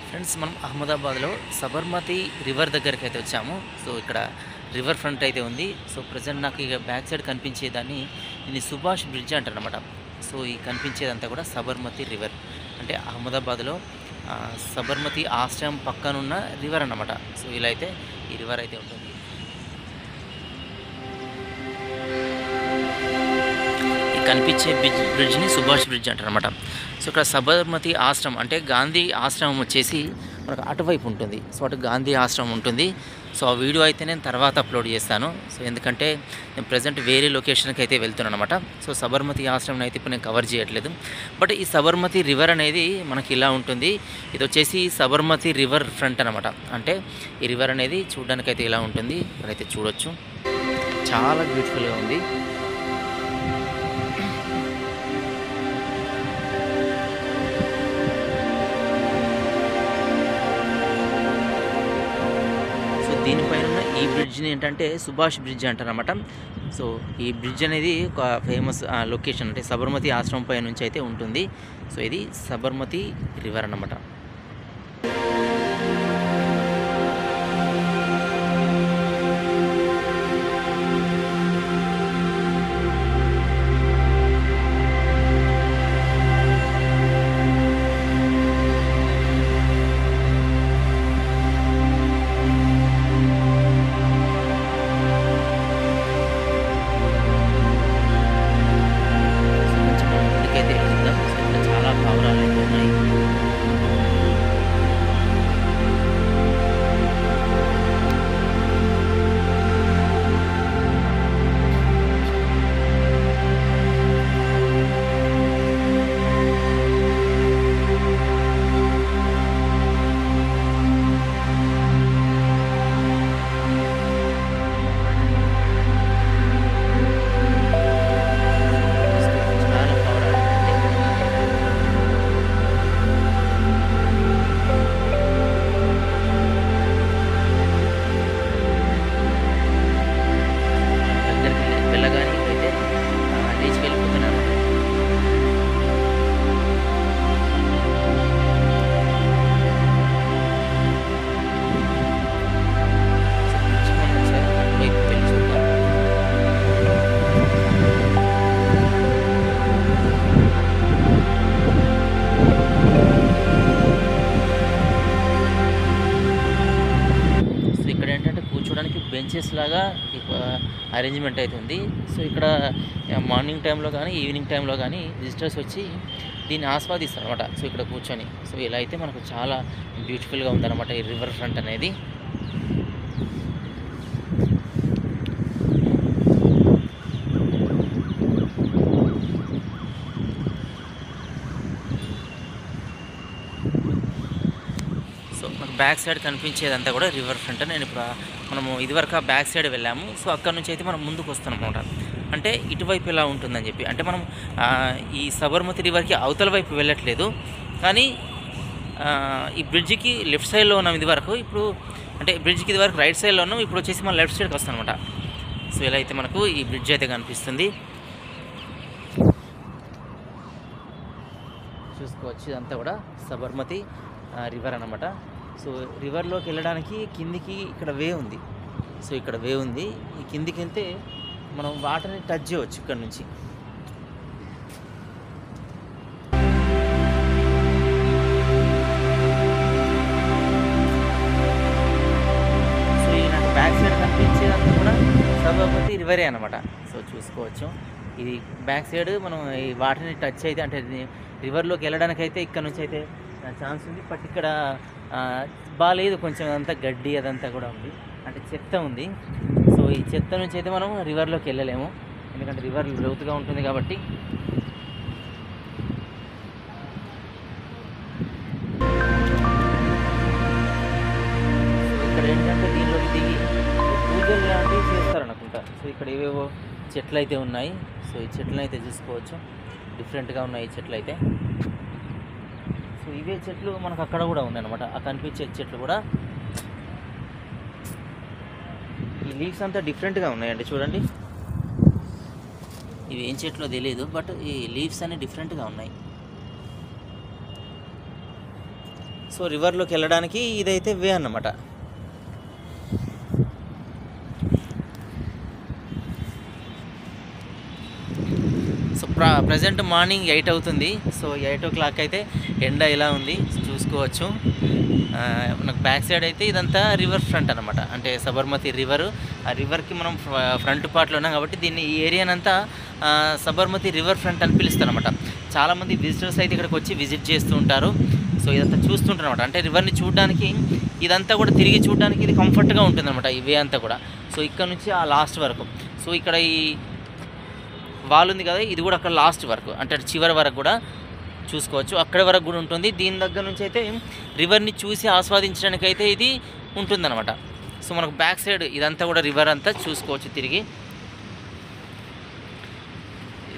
Friends మనం అహ్మదాబాద్లో Sabarmati river దగ్గరికి అయితే వచ్చాము. సో ఇక్కడ రివర్ ఫ్రంట్ అయితే ఉంది. సో ప్రజెంట్ నాకు ఇక బ్యాక్ సైడ్ కనిపించేదాన్ని దీన్ని సుభాష్ బ్రిడ్జ్ అంటారనమాట. సో ఈ కనిపించేదంతా కూడా సబర్మతి రివర్ అంటే అహ్మదాబాద్లో సబర్మతి ఆశ్రమం పక్కనున్న రివర్ అన్నమాట. సో ఇలా అయితే ఈ రివర్ అయితే ఉంటుంది. ఈ కనిపించే బ్రిడ్జ్ని సుభాష్ బ్రిడ్జ్ అంటారనమాట. సో ఇక్కడ సబర్మతి ఆశ్రమం అంటే గాంధీ ఆశ్రమం వచ్చేసి మనకు అటువైపు ఉంటుంది. సో అటు గాంధీ ఆశ్రమం ఉంటుంది. సో ఆ వీడియో అయితే నేను తర్వాత అప్లోడ్ చేస్తాను. సో ఎందుకంటే నేను ప్రజెంట్ వేరే లొకేషన్కి అయితే వెళ్తున్నాను అనమాట. సో సబర్మతి ఆశ్రమం అయితే ఇప్పుడు నేను కవర్ చేయట్లేదు. బట్ ఈ సబర్మతి రివర్ అనేది మనకి ఇలా ఉంటుంది. ఇది వచ్చేసి సబర్మతి రివర్ ఫ్రంట్ అనమాట. అంటే ఈ రివర్ అనేది చూడడానికి అయితే ఇలా ఉంటుంది. ఇక్కడైతే చూడొచ్చు, చాలా బ్యూటిఫుల్గా ఉంది. దీనిపైన ఉన్న ఈ బ్రిడ్జ్ని ఏంటంటే సుభాష్ బ్రిడ్జ్ అంటారనమాట. సో ఈ బ్రిడ్జ్ అనేది ఒక ఫేమస్ లొకేషన్ అంటే సబర్మతి ఆశ్రమం పై నుంచి అయితే ఉంటుంది. సో ఇది సబర్మతి రివర్ అన్నమాట. బెంచెస్ లాగా అరేంజ్మెంట్ అయితే ఉంది. సో ఇక్కడ మార్నింగ్ టైంలో కానీ ఈవినింగ్ టైంలో కానీ విజిటర్స్ వచ్చి దీన్ని ఆస్వాదిస్తారు అనమాట. సో ఇక్కడ కూర్చొని సో ఇలా అయితే మనకు చాలా బ్యూటిఫుల్గా ఉందన్నమాట ఈ రివర్ ఫ్రంట్ అనేది. మనకు బ్యాక్ సైడ్ కనిపించేదంతా కూడా రివర్ ఫ్రంట్. నేను ఇప్పుడు మనము ఇదివరకు ఆ బ్యాక్ సైడ్ వెళ్ళాము. సో అక్కడ నుంచి అయితే మనం ముందుకు వస్తున్నాం అనమాట. అంటే ఇటువైపు ఎలా ఉంటుందని చెప్పి, అంటే మనం ఈ సబర్మతి రివర్కి అవతల వైపు వెళ్ళట్లేదు, కానీ ఈ బ్రిడ్జికి లెఫ్ట్ సైడ్లో ఉన్నాం ఇదివరకు. ఇప్పుడు అంటే బ్రిడ్జికి ఇదివరకు రైట్ సైడ్లో ఉన్నాం, ఇప్పుడు వచ్చేసి మనం లెఫ్ట్ సైడ్కి వస్తాం అనమాట. సో ఇలా అయితే మనకు ఈ బ్రిడ్జ్ అయితే కనిపిస్తుంది. చూసుకోవచ్చు, ఇదంతా కూడా సబర్మతి రివర్ అన్నమాట. సో రివర్లోకి వెళ్ళడానికి కిందికి ఇక్కడ వే ఉంది. సో ఇక్కడ వే ఉంది. ఈ కిందికి వెళ్తే మనం వాటర్ని టచ్ చేయవచ్చు ఇక్కడ నుంచి. సో ఈ నాకు బ్యాక్ సైడ్ కనిపించేదంతా కూడా సబర్మతి రివరే అనమాట. సో చూసుకోవచ్చు, ఇది బ్యాక్ సైడ్ మనం ఈ వాటర్ని టచ్ అయితే అంటే రివర్లోకి వెళ్ళడానికి అయితే ఇక్కడ నుంచి అయితే ఛాన్స్ ఉంది. బట్ ఇక్కడ బాగాలేదు, కొంచెం అంతా గడ్డి అదంతా కూడా ఉంది, అంటే చెత్త ఉంది. సో ఈ చెత్త నుంచి అయితే మనం రివర్లోకి వెళ్ళలేము, ఎందుకంటే రివర్ లోతుగా ఉంటుంది కాబట్టి. సో ఇక్కడ ఏంటంటే దీనిలోకి దిగి పూజలు లాంటివి చేస్తారనుకుంటా. సో ఇక్కడ ఏవేవో చెట్లు అయితే ఉన్నాయి. సో ఈ చెట్లను అయితే చూసుకోవచ్చు, డిఫరెంట్గా ఉన్నాయి ఈ చెట్లు అయితే. సో ఇవే చెట్లు మనకు అక్కడ కూడా ఉన్నాయన్నమాట. ఆ కనిపించే చెట్లు కూడా ఈ లీవ్స్ అంతా డిఫరెంట్గా ఉన్నాయండి, చూడండి. ఇవి ఏం చెట్లో తెలియదు, బట్ ఈ లీవ్స్ అన్నీ డిఫరెంట్గా ఉన్నాయి. సో రివర్లోకి వెళ్ళడానికి ఇదైతే వే అన్నమాట. సో ప్రజెంట్ మార్నింగ్ 8 అవుతుంది. సో 8 o'clock అయితే ఎండ ఇలా ఉంది చూసుకోవచ్చు. మనకు బ్యాక్ సైడ్ అయితే ఇదంతా రివర్ ఫ్రంట్ అనమాట, అంటే సబర్మతి రివర్. ఆ రివర్కి మనం ఫ్రంట్ పార్ట్లో ఉన్నాం కాబట్టి దీన్ని ఈ ఏరియానంతా సబర్మతి రివర్ ఫ్రంట్ అని పిలుస్తారు అనమాట. చాలామంది విజిటర్స్ అయితే ఇక్కడికి వచ్చి విజిట్ చేస్తూ ఉంటారు. సో ఇదంతా చూస్తుంటారు అనమాట, అంటే రివర్ని చూడడానికి ఇదంతా కూడా తిరిగి చూడడానికి ఇది కంఫర్ట్గా ఉంటుంది అనమాట ఈ వే అంతా కూడా. సో ఇక్కడ నుంచి ఆ లాస్ట్ వరకు, సో ఇక్కడ ఈ వాల్ ఉంది కదా, ఇది కూడా అక్కడ లాస్ట్ వరకు, అంటే చివరి వరకు కూడా చూసుకోవచ్చు. అక్కడి వరకు కూడా ఉంటుంది. దీని దగ్గర నుంచి అయితే రివర్ని చూసి ఆస్వాదించడానికి అయితే ఇది ఉంటుందన్నమాట. సో మనకు బ్యాక్ సైడ్ ఇదంతా కూడా రివర్ అంతా చూసుకోవచ్చు తిరిగి.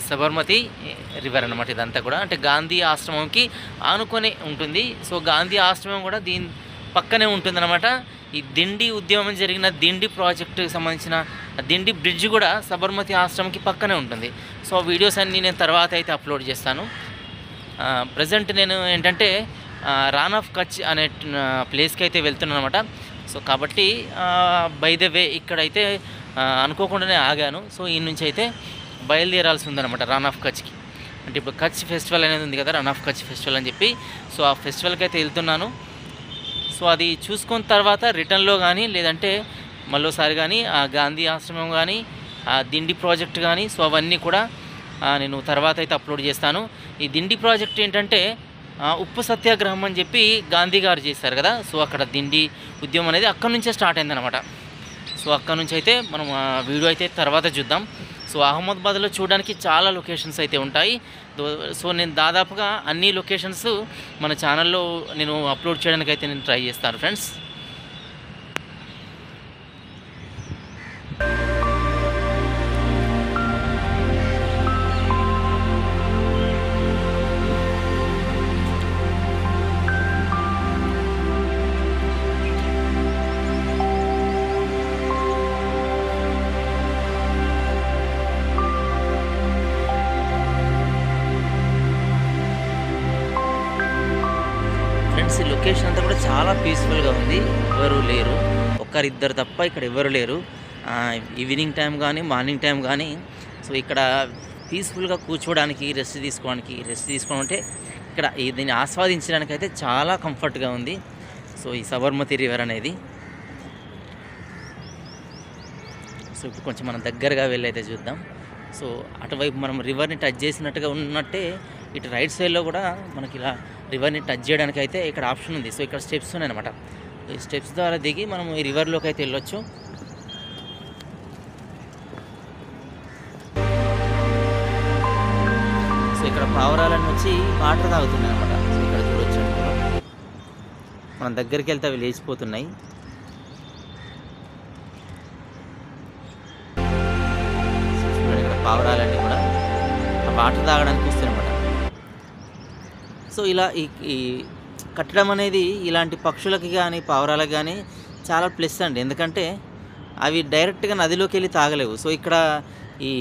సబర్మతి రివర్ అనమాట ఇదంతా కూడా, అంటే గాంధీ ఆశ్రమంకి ఆనుకొని ఉంటుంది. సో గాంధీ ఆశ్రమం కూడా దీని పక్కనే ఉంటుందన్నమాట. ఈ దిండి ఉద్యమం జరిగిన దిండి ప్రాజెక్టుకి సంబంధించిన దిండి బ్రిడ్జ్ కూడా సబర్మతి ఆశ్రమంకి పక్కనే ఉంటుంది. సో ఆ వీడియోస్ అన్నీ నేను తర్వాత అయితే అప్లోడ్ చేస్తాను. ప్రజెంట్ నేను ఏంటంటే రాన్ ఆఫ్ కచ్ అనే ప్లేస్కి అయితే వెళ్తున్నాను అనమాట. సో కాబట్టి బై ద వే ఇక్కడైతే అనుకోకుండానే ఆగాను. సో ఈ నుంచి అయితే బయలుదేరాల్సి ఉందన్నమాట రాన్ ఆఫ్ కచ్కి. అంటే ఇప్పుడు కచ్ ఫెస్టివల్ అనేది ఉంది కదా, రాన్ ఆఫ్ కచ్ ఫెస్టివల్ అని చెప్పి. సో ఆ ఫెస్టివల్కి అయితే వెళ్తున్నాను. సో అది చూసుకున్న తర్వాత రిటర్న్లో కానీ లేదంటే మరోసారి కానీ ఆ గాంధీ ఆశ్రమం కానీ ఆ దిండి ప్రాజెక్ట్ కానీ, సో అవన్నీ కూడా నేను తర్వాత అయితే అప్లోడ్ చేస్తాను. ఈ దిండి ప్రాజెక్ట్ ఏంటంటే ఉప్పు సత్యాగ్రహం అని చెప్పి గాంధీ గారు చేశారు కదా. సో అక్కడ దిండి ఉద్యమం అనేది అక్కడి నుంచే స్టార్ట్ అయిందనమాట. సో అక్కడ నుంచి అయితే మనం వీడియో అయితే తర్వాత చూద్దాం. సో అహ్మదాబాద్లో చూడడానికి చాలా లొకేషన్స్ అయితే ఉంటాయి. సో నేను దాదాపుగా అన్ని లొకేషన్స్ మన ఛానల్లో నేను అప్లోడ్ చేయడానికి అయితే నేను ట్రై చేస్తాను ఫ్రెండ్స్. ఈ లొకేషన్ అంతా కూడా చాలా పీస్ఫుల్గా ఉంది. ఎవరు లేరు, ఒక్కరిద్దరు తప్ప ఇక్కడ ఎవరు లేరు. ఈవినింగ్ టైం కానీ మార్నింగ్ టైం కానీ సో ఇక్కడ పీస్ఫుల్గా కూర్చోవడానికి, రెస్ట్ తీసుకోవడం అంటే ఇక్కడ దీన్ని ఆస్వాదించడానికి అయితే చాలా కంఫర్ట్గా ఉంది. సో ఈ సబర్మతి రివర్ అనేది. సో ఇప్పుడు కొంచెం మనం దగ్గరగా వెళ్ళి అయితే చూద్దాం. సో అటువైపు మనం రివర్ని టచ్ చేసినట్టుగా ఉన్నట్టే ఇటు రైట్ సైడ్లో కూడా మనకి ఇలా రివర్ని టచ్ చేయడానికి అయితే ఇక్కడ ఆప్షన్ ఉంది. సో ఇక్కడ స్టెప్స్ ఉన్నాయన్నమాట. ఈ స్టెప్స్ ద్వారా దిగి మనం ఈ రివర్లోకి అయితే వెళ్ళొచ్చు. సో ఇక్కడ పావురాలను వచ్చి వాటర్ తాగుతున్నాయి అనమాట. సో ఇక్కడ చూడొచ్చు, మనం దగ్గరికి వెళ్తే అవి లేచిపోతున్నాయి. ఇక్కడ పావురాలన్నీ కూడా వాటర్ తాగడానికి వస్తాయన్నమాట. సో ఇలా ఈ కట్టడం అనేది ఇలాంటి పక్షులకి కానీ పావురాలకు కానీ చాలా ప్లస్ అండి. ఎందుకంటే అవి డైరెక్ట్గా నదిలోకి వెళ్ళి తాగలేవు. సో ఇక్కడ ఈ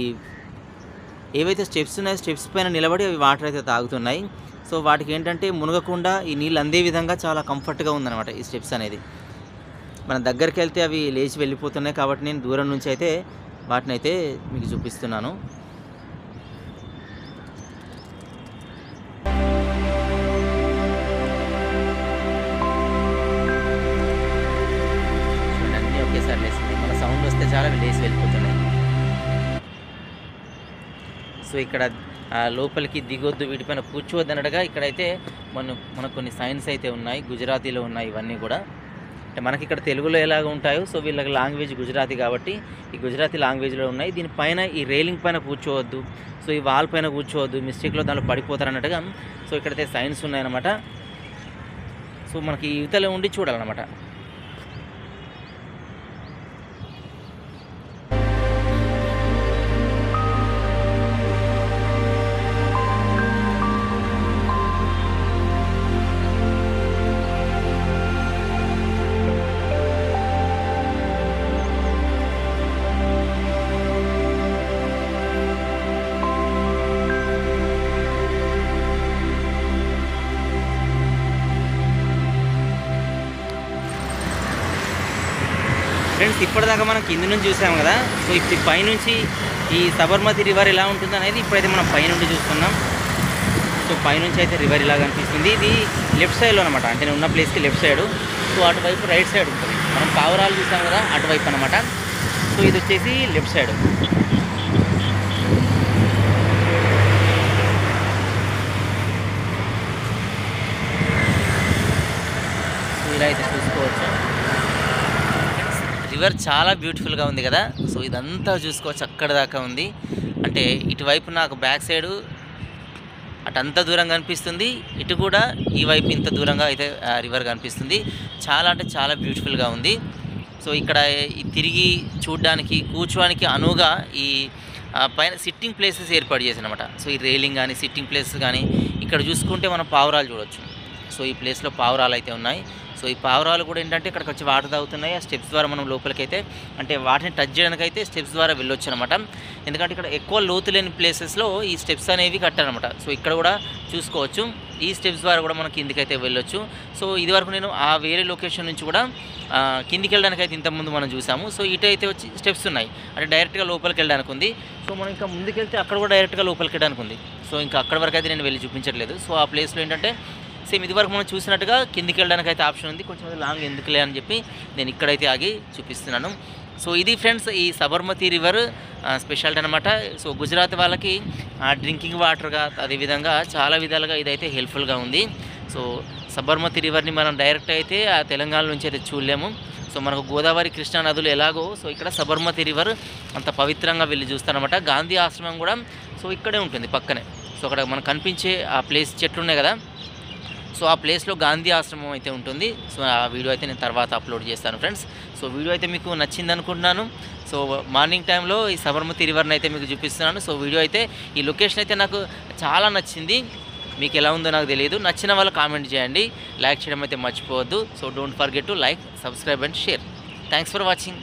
ఏవైతే స్టెప్స్ ఉన్నాయో స్టెప్స్ పైన నిలబడి అవి వాటర్ అయితే తాగుతున్నాయి. సో వాటికి ఏంటంటే మునగకుండా ఈ నీళ్ళు అందే విధంగా చాలా కంఫర్ట్గా ఉందన్నమాట ఈ స్టెప్స్ అనేది. మన దగ్గరికి వెళ్తే అవి లేచి వెళ్ళిపోతున్నాయి కాబట్టి నేను దూరం నుంచి అయితే వాటిని అయితే మీకు చూపిస్తున్నాను. అన్నీ ఒకేసారి లేస్తున్నాయి, మన సౌండ్ వస్తే చాలా లేచి వెళ్ళిపోతున్నాయి. సో ఇక్కడ లోపలికి దిగొద్దు, వీటిపైన కూర్చోవద్దు అన్నట్టుగా ఇక్కడైతే మనకు కొన్ని సైన్స్ అయితే ఉన్నాయి, గుజరాతీలో ఉన్నాయి ఇవన్నీ కూడా. అంటే మనకి ఇక్కడ తెలుగులో ఎలాగ ఉంటాయో సో వీళ్ళకి లాంగ్వేజ్ గుజరాతీ కాబట్టి ఈ గుజరాతీ లాంగ్వేజ్లో ఉన్నాయి. దీనిపైన ఈ రైలింగ్ పైన కూర్చోవద్దు, సో ఈ వాల్ పైన కూర్చోవద్దు, మిస్టేక్లో దాంట్లో పడిపోతారు అన్నట్టుగా సో ఇక్కడైతే సైన్స్ ఉన్నాయన్నమాట. సో మనకి యువతలో ఉండి చూడాలన్నమాట. ఫ్రెండ్స్ ఇప్పటిదాకా మనం కింద నుంచి చూసాం కదా. సో ఇప్పుడు పైనుంచి ఈ సబర్మతి రివర్ ఎలా ఉంటుంది అనేది ఇప్పుడైతే మనం పైనుండి చూస్తున్నాం. సో పైనుంచి అయితే రివర్ ఇలా కనిపిస్తుంది. ఇది లెఫ్ట్ సైడ్లో అనమాట, అంటే నేను ఉన్న ప్లేస్కి లెఫ్ట్ సైడు. సో అటువైపు రైట్ సైడ్ ఉంటుంది. మనం పావురాలు చూసాం కదా అటువైపు అనమాట. సో ఇది వచ్చేసి లెఫ్ట్ సైడ్. సో ఇలా అయితే చూసుకోవచ్చు. రివర్ చాలా బ్యూటిఫుల్గా ఉంది కదా. సో ఇదంతా చూసుకోవచ్చు, అక్కడ దాకా ఉంది. అంటే ఇటువైపు నాకు బ్యాక్ సైడు అటంత దూరం కనిపిస్తుంది, ఇటు కూడా ఈ వైపు ఇంత దూరంగా అయితే రివర్ కనిపిస్తుంది. చాలా అంటే చాలా బ్యూటిఫుల్గా ఉంది. సో ఇక్కడ తిరిగి చూడడానికి కూర్చోడానికి అనువుగా ఈ పైన సిట్టింగ్ ప్లేసెస్ ఏర్పాటు చేశారు అనమాట. సో ఈ రైలింగ్ కానీ సిట్టింగ్ ప్లేసెస్ కానీ ఇక్కడ చూసుకుంటే మనం పావురాలు చూడవచ్చు. సో ఈ ప్లేస్లో పావురాలు అయితే ఉన్నాయి. సో ఈ పావురాలు కూడా ఏంటంటే ఇక్కడికి వచ్చి వాటర్ తాగుతున్నాయి. ఆ స్టెప్స్ ద్వారా మనం లోపలికైతే అంటే వాటిని టచ్ చేయడానికి అయితే స్టెప్స్ ద్వారా వెళ్ళొచ్చు అనమాట. ఎందుకంటే ఇక్కడ ఎక్కువ లోతు లేని ప్లేసెస్లో ఈ స్టెప్స్ అనేవి కట్టారనమాట. సో ఇక్కడ కూడా చూసుకోవచ్చు, ఈ స్టెప్స్ ద్వారా కూడా మనం కిందికైతే వెళ్ళొచ్చు. సో ఇదివరకు నేను ఆ వేరే లొకేషన్ నుంచి కూడా కిందికి వెళ్ళడానికి అయితే ఇంతకుముందు మనం చూసాము. సో ఇటు అయితే వచ్చి స్టెప్స్ ఉన్నాయి, అంటే డైరెక్ట్గా లోపలికి వెళ్ళడానికి ఉంది. సో మనం ఇంకా ముందుకెళ్తే అక్కడ కూడా డైరెక్ట్గా లోపలికి వెళ్ళడానికి ఉంది. సో ఇంకా అక్కడ వరకు అయితే నేను వెళ్ళి చూపించట్లేదు. సో ఆ ప్లేస్లో ఏంటంటే సేమ్ ఇదివరకు మనం చూసినట్టుగా కిందికి వెళ్ళడానికి అయితే ఆప్షన్ ఉంది. కొంచెం లాంగ్ ఎందుకులే అని చెప్పి నేను ఇక్కడైతే ఆగి చూపిస్తున్నాను. సో ఇది ఫ్రెండ్స్ ఈ సబర్మతి రివర్ స్పెషాలిటీ అనమాట. సో గుజరాత్ వాళ్ళకి డ్రింకింగ్ వాటర్గా అదేవిధంగా చాలా విధాలుగా ఇదైతే హెల్ప్ఫుల్గా ఉంది. సో సబర్మతి రివర్ని మనం డైరెక్ట్ అయితే ఆ తెలంగాణ నుంచి అయితే చూడలేము. సో మనకు గోదావరి కృష్ణా నదులు ఎలాగో సో ఇక్కడ సబర్మతి రివర్ అంత పవిత్రంగా వెళ్ళి చూస్తారనమాట. గాంధీ ఆశ్రమం కూడా సో ఇక్కడే ఉంటుంది పక్కనే. సో అక్కడ మనకు కనిపించే ఆ ప్లేస్ చెట్లు ఉన్నాయి కదా, సో ఆ ప్లేస్లో గాంధీ ఆశ్రమం అయితే ఉంటుంది. సో ఆ వీడియో అయితే నేను తర్వాత అప్లోడ్ చేస్తాను ఫ్రెండ్స్. సో వీడియో అయితే మీకు నచ్చింది అనుకుంటున్నాను. సో మార్నింగ్ టైంలో ఈ సబర్మతి రివర్ని అయితే మీకు చూపిస్తున్నాను. సో వీడియో అయితే ఈ లొకేషన్ అయితే నాకు చాలా నచ్చింది. మీకు ఎలా ఉందో నాకు తెలియదు. నచ్చిన వాళ్ళు కామెంట్ చేయండి, లైక్ చేయడం అయితే మర్చిపోవద్దు. So don't forget to like, subscribe and share. Thanks for watching.